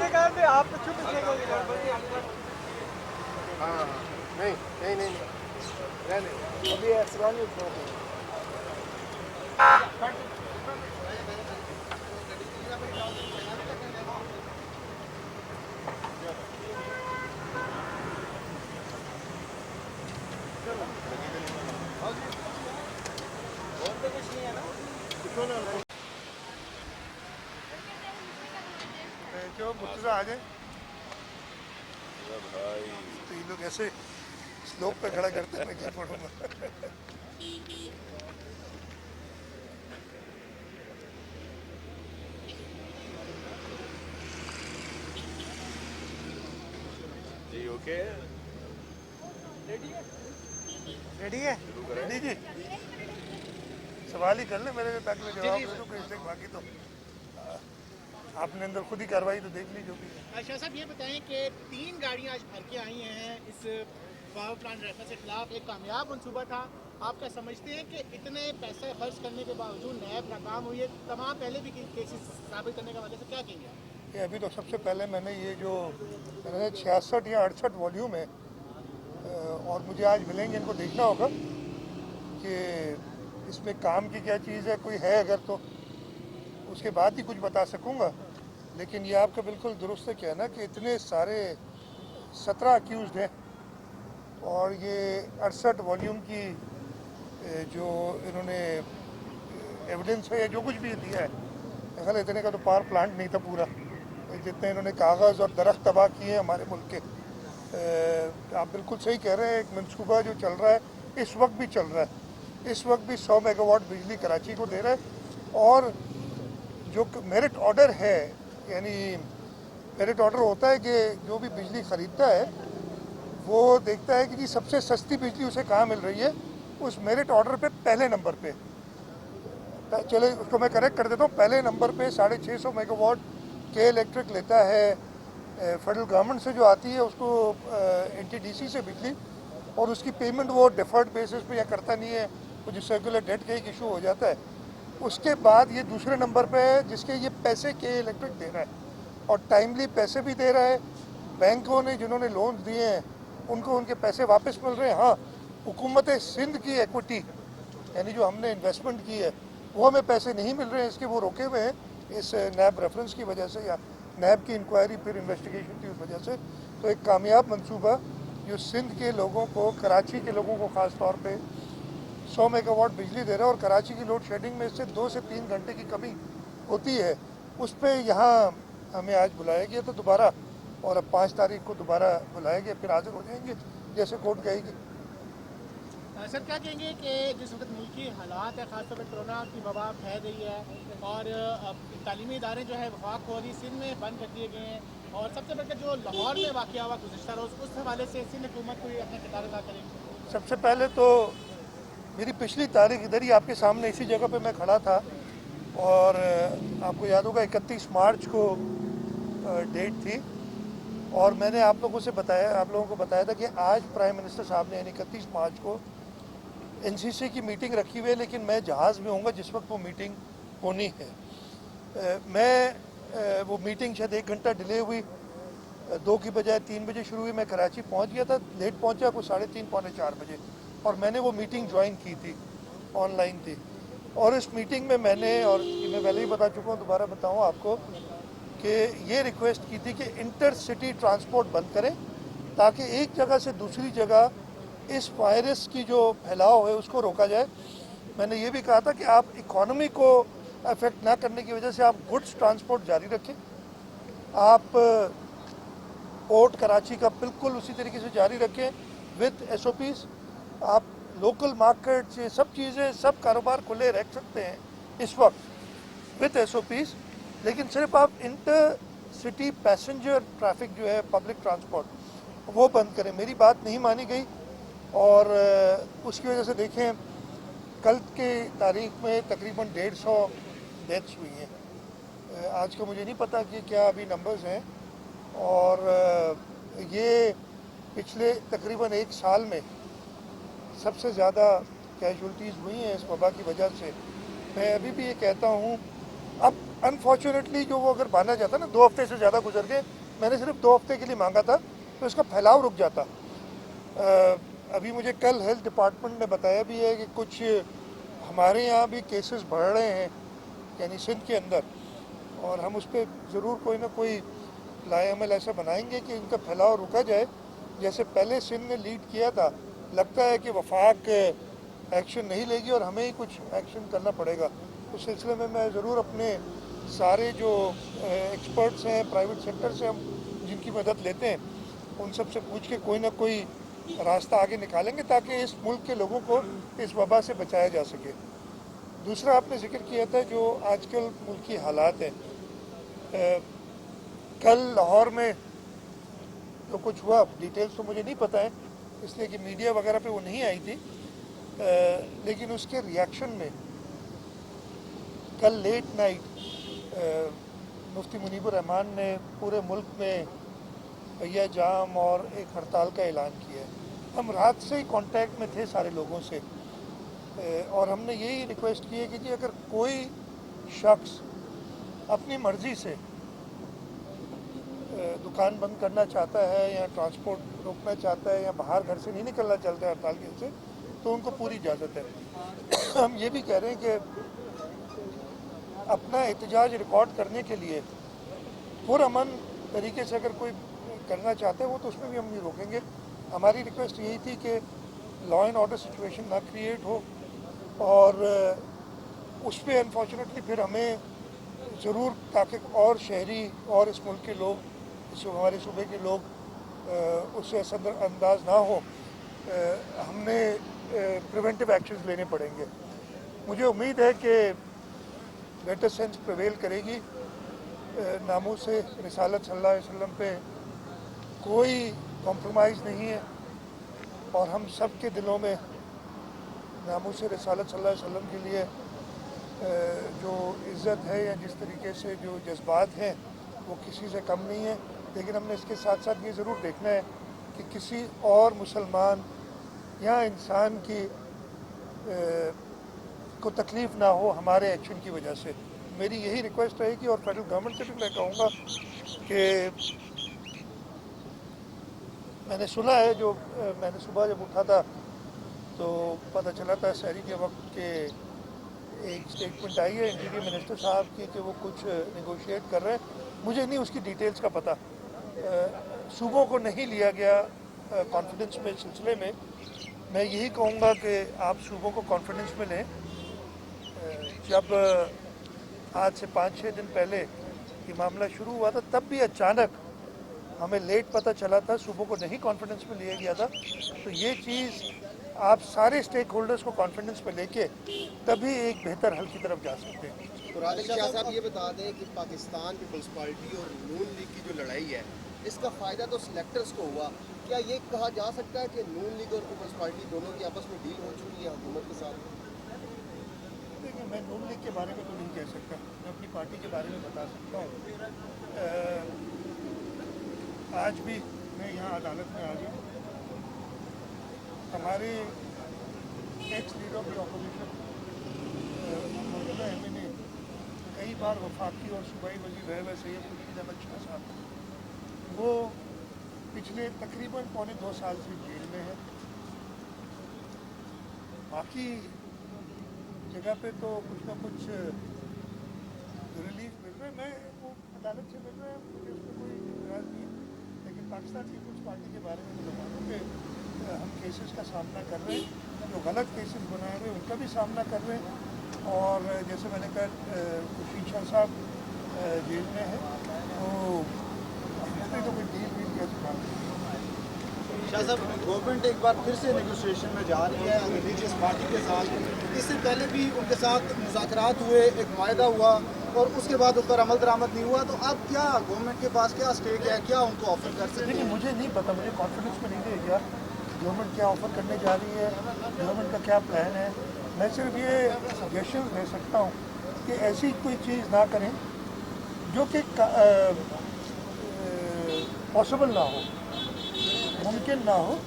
आप तो चुप हाँ नहीं नहीं नहीं नहीं अभी एहसान जो मुर्तजा आ जाए भाई तो ये लोग ऐसे स्लोप पे खड़ा करते हैं, मैं क्या पढ़ूंगा। जी ओके रेडी है रेडी जी, सवाल ही कर ले मेरे ताकि मैं जवाब दे दूँ, कोई बाकी तो आपने अंदर खुद ही कार्रवाई तो देख ली जो भी है। शाह साहब ये बताएं कि 3 गाड़ियां आज भर के आई हैं इस पावर प्लांट रेफर के खिलाफ, एक कामयाब मनसूबा था। आप क्या समझते हैं कि इतने पैसे खर्च करने के बावजूद नैब नाकाम हुई है? तमाम पहले भी केसेस साबित करने का वजह से क्या कहेंगे आप? ये अभी तो सबसे पहले मैंने ये जो 66 या 68 वॉल्यूम है और मुझे आज मिलेंगे, इनको देखना होगा कि इसमें काम की क्या चीज़ है, कोई है अगर तो उसके बाद ही कुछ बता सकूंगा। लेकिन ये आपका बिल्कुल दुरुस्त है कहना कि इतने सारे 17 अक्यूज़ड हैं और ये 68 वॉल्यूम की जो इन्होंने एविडेंस है या जो कुछ भी दिया है, ख्याल इतने का तो पावर प्लांट नहीं था पूरा, जितने इन्होंने कागज़ और दरख्त तबाह किए हैं हमारे मुल्क के। आप बिल्कुल सही कह रहे हैं, एक मनसूबा जो चल रहा है इस वक्त भी चल रहा है, इस वक्त भी 100 मेगावाट बिजली कराची को दे रहा है। और जो मेरिट ऑर्डर है, यानी मेरिट ऑर्डर होता है कि जो भी बिजली ख़रीदता है वो देखता है कि जी सबसे सस्ती बिजली उसे कहाँ मिल रही है, उस मेरिट ऑर्डर पे पहले नंबर पे, चले उसको मैं करेक्ट कर देता हूँ, पहले नंबर पे 650 मेगावाट के इलेक्ट्रिक लेता है फेडरल गवर्नमेंट से जो आती है उसको NTDC से बिजली, और उसकी पेमेंट वो डिफर्ड बेसिस पे या करता नहीं है, वो जो सर्कुलर डेट का एक इशू हो जाता है। उसके बाद ये दूसरे नंबर पे है जिसके ये पैसे के इलेक्ट्रिक दे रहा है और टाइमली पैसे भी दे रहा है। बैंकों ने जिन्होंने लोन दिए हैं उनको उनके पैसे वापस मिल रहे हैं। हाँ, हुकूमत सिंध की इक्विटी यानी जो हमने इन्वेस्टमेंट की है वो हमें पैसे नहीं मिल रहे हैं, इसके वो रोके हुए हैं इस नैब रेफरेंस की वजह से या नैब की इंक्वायरी फिर इन्वेस्टिगेशन की उस वजह से। तो एक कामयाब मनसूबा जो सिंध के लोगों को, कराची के लोगों को ख़ास तौर पे 100 मेगावाट बिजली दे रहा है और कराची की लोड शेडिंग में इससे 2 से 3 घंटे की कमी होती है, उस पर यहाँ हमें आज बुलाया गया तो दोबारा, और अब 5 तारीख को दोबारा बुलाया गया, फिर हाजिर हो जाएंगे जैसे कोर्ट कहेगी। सर क्या कहेंगे कि जिस वक्त मुल्की हालात है, खासतौर पर कोरोना की वबा फैल रही है और तालीमी इदारे जो है वफाक फौरी सिंध में बंद कर दिए गए हैं, और सबसे बढ़कर जो लाहौर में वाक़या हुआ गुज़श्ता रोज़, उस हवाले से सिंध हुकूमत को अपना किरदार अदा करेगी? सबसे पहले तो मेरी पिछली तारीख इधर ही आपके सामने इसी जगह पे मैं खड़ा था और आपको याद होगा 31 मार्च को डेट थी और मैंने आप लोगों को बताया था कि आज प्राइम मिनिस्टर साहब ने यानी 31 मार्च को NCC की मीटिंग रखी हुई है, लेकिन मैं जहाज़ में हूँगा जिस वक्त वो मीटिंग होनी है। मैं वो मीटिंग शायद 1 घंटा डिले हुई, 2 की बजाय 3 बजे शुरू हुई। मैं कराची पहुँच गया था, लेट पहुँचा कुछ 3:30 पौने 4 बजे, और मैंने वो मीटिंग ज्वाइन की थी, ऑनलाइन थी। और इस मीटिंग में मैंने, और मैं पहले ही बता चुका हूँ, दोबारा बताऊँ आपको कि ये रिक्वेस्ट की थी कि इंटर सिटी ट्रांसपोर्ट बंद करें ताकि एक जगह से दूसरी जगह इस वायरस की जो फैलाव है उसको रोका जाए। मैंने ये भी कहा था कि आप इकॉनमी को अफेक्ट ना करने की वजह से आप गुड्स ट्रांसपोर्ट जारी रखें, आप पोर्ट कराची का बिल्कुल उसी तरीके से जारी रखें विद SOPs। आप लोकल मार्केट से सब चीज़ें, सब कारोबार खुले रख सकते हैं इस वक्त विद SOPs, लेकिन सिर्फ आप इंटर सिटी पैसेंजर ट्रैफिक जो है, पब्लिक ट्रांसपोर्ट, वो बंद करें। मेरी बात नहीं मानी गई और उसकी वजह से देखें कल के तारीख में तकरीबन 150 डेथ्स हुई हैं। आज का मुझे नहीं पता कि क्या अभी नंबर्स हैं, और ये पिछले तकरीबन 1 साल में सबसे ज़्यादा कैजुअल्टीज़ हुई हैं इस वबा की वजह से। मैं अभी भी ये कहता हूँ, अब अनफॉर्चुनेटली जो वो अगर बांधा जाता ना 2 हफ्ते से ज़्यादा गुजर गए, मैंने सिर्फ 2 हफ्ते के लिए मांगा था तो इसका फैलाव रुक जाता। अभी मुझे कल हेल्थ डिपार्टमेंट ने बताया भी है कि कुछ हमारे यहाँ भी केसेस बढ़ रहे हैं यानी सिंध के अंदर, और हम उस पर ज़रूर कोई ना कोई लाएअमल ऐसा बनाएंगे कि इनका फैलाव रुका जाए। जैसे पहले सिंध ने लीड किया था, लगता है कि वफाक एक्शन नहीं लेगी और हमें ही कुछ एक्शन करना पड़ेगा। उस सिलसिले में मैं ज़रूर अपने सारे जो एक्सपर्ट्स हैं प्राइवेट सेक्टर से हम जिनकी मदद लेते हैं उन सब से पूछ के कोई ना कोई रास्ता आगे निकालेंगे ताकि इस मुल्क के लोगों को इस वबा से बचाया जा सके। दूसरा आपने जिक्र किया था जो आजकल मुल्की हालात हैं। कल लाहौर में जो कुछ हुआ डिटेल्स तो मुझे नहीं पता है इसलिए कि मीडिया वगैरह पे वो नहीं आई थी, लेकिन उसके रिएक्शन में कल लेट नाइट मुफ्ती मुनीबुर रहमान ने पूरे मुल्क में भैया जाम और एक हड़ताल का ऐलान किया है। हम रात से ही कांटेक्ट में थे सारे लोगों से और हमने यही रिक्वेस्ट की है कि जी अगर कोई शख्स अपनी मर्ज़ी से दुकान बंद करना चाहता है या ट्रांसपोर्ट रोकना चाहता है या बाहर घर से नहीं निकलना चाहता है हड़ताल की वजह से तो उनको पूरी इजाज़त है। हम ये भी कह रहे हैं कि अपना एहतजाज रिकॉर्ड करने के लिए पुरअमन तरीके से अगर कोई करना चाहता है वो तो उसमें भी हम नहीं रोकेंगे। हमारी रिक्वेस्ट यही थी कि लॉ एंड ऑर्डर सिचुएशन ना क्रिएट हो और उस पर अनफॉर्चुनेटली फिर हमें ज़रूर ताकि और शहरी और इस मुल्क के लोग हमारे सूबे के लोग उससे असरअंदाज ना हो, हमने प्रिवेंटिव एक्शंस लेने पड़ेंगे। मुझे उम्मीद है कि बेटर सेंस प्रिवेल करेगी। नामूस रिसालत सल्लल्लाहु अलैहि वसल्लम पे कोई कॉम्प्रोमाइज़ नहीं है और हम सब के दिलों में नामूस रिसालत सल्लल्लाहु अलैहि वसल्लम के लिए जो इज़्ज़त है या जिस तरीके से जो जज्बात हैं वो किसी से कम नहीं है। लेकिन हमने इसके साथ साथ ये ज़रूर देखना है कि किसी और मुसलमान या इंसान की को तकलीफ़ ना हो हमारे एक्शन की वजह से। मेरी यही रिक्वेस्ट रहेगी और फेडरल गवर्नमेंट से भी मैं कहूँगा कि मैंने सुना है जो मैंने सुबह जब उठा था तो पता चला था शहरी के वक्त के एक स्टेटमेंट आई है इंटीरियर मिनिस्टर साहब की कि वो कुछ नेगोशिएट कर रहे हैं। मुझे नहीं उसकी डिटेल्स का पता। सूबों को नहीं लिया गया कॉन्फिडेंस में सिलसिले में। मैं यही कहूँगा कि आप सूबों को कॉन्फिडेंस में लें। जब आज से 5-6 दिन पहले ये मामला शुरू हुआ था तब भी अचानक हमें लेट पता चला था, सूबों को नहीं कॉन्फिडेंस में लिया गया था। तो ये चीज़ आप सारे स्टेक होल्डर्स को कॉन्फिडेंस में लेके तभी एक बेहतर हल की तरफ जा सकते हैं। तो राजेश शाह साहब ये बता दें कि पाकिस्तान पीपल्स पार्टी और नून लीग की जो लड़ाई है इसका फ़ायदा तो सिलेक्टर्स को हुआ। क्या ये कहा जा सकता है कि नून लीग और पीपल्स पार्टी दोनों की आपस में डील हो चुकी है हुकूमत के साथ? देखिए मैं नून लीग के बारे में तो नहीं कह सकता, मैं अपनी पार्टी के बारे में बता सकता हूँ। आज भी मैं यहाँ अदालत में आ गया। हमारे x leader of the opposition मौजूदा MNA कई बार वफाकी और सूबाई वज़ीर रहे हुए सैयद खुर्शीद अहमद शाह साहब, वो पिछले तकरीबन 1.25 साल से जेल में है। बाकी जगह पे तो कुछ ना कुछ रिलीफ मिल रहा है। मैं वो अदालत से मिल रहा है, मुझे उसमें कोई इतराज़ नहीं है। लेकिन पाकिस्तान पीपल्स पार्टी के बारे में मैं बता दूँ कि हम केसेस का सामना कर रहे हैं, जो गलत केसेस बनाए हुए उनका भी सामना कर रहे हैं। और जैसे मैंने कहा खुर्शीद शाह साहब जेल में है तो इसमें तो कोई डील कैसे बात है। शाह साहब गवर्नमेंट एक बार फिर से नेगोशिएशन में जा रही है रिलीजियस पार्टी के साथ। इससे पहले भी उनके साथ मुज़ाकरात हुए, एक मायदा हुआ और उसके बाद उस पर अमल दरामद नहीं हुआ। तो अब क्या गवर्नमेंट के पास क्या स्टेक है, क्या उनको ऑफर कर सकते हैं? मुझे नहीं पता, मुझे कॉन्फिडेंस में नहीं देगा गवर्नमेंट क्या ऑफ़र करने जा रही है, गवर्नमेंट का क्या प्लान है। मैं सिर्फ ये सजेशन दे सकता हूँ कि ऐसी कोई चीज़ ना करें जो कि पॉसिबल ना हो, मुमकिन ना हो,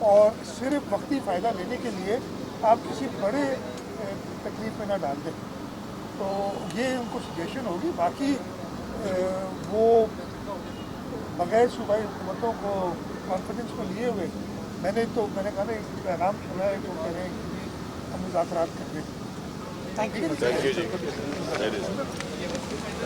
और सिर्फ वक्ती फ़ायदा लेने के लिए आप किसी बड़े तकलीफ में ना डाल दें। तो ये उनको सजेशन होगी। बाकी वो बगैर सूबाई हुकूमतों को कॉन्फिडेंस में लिए हुए मैंने कहा ना एक पैगाम सुना है जो कह रहे हैं कि हम मुज़ाकरात कर रहे हैं। थैंक यू जी, that is-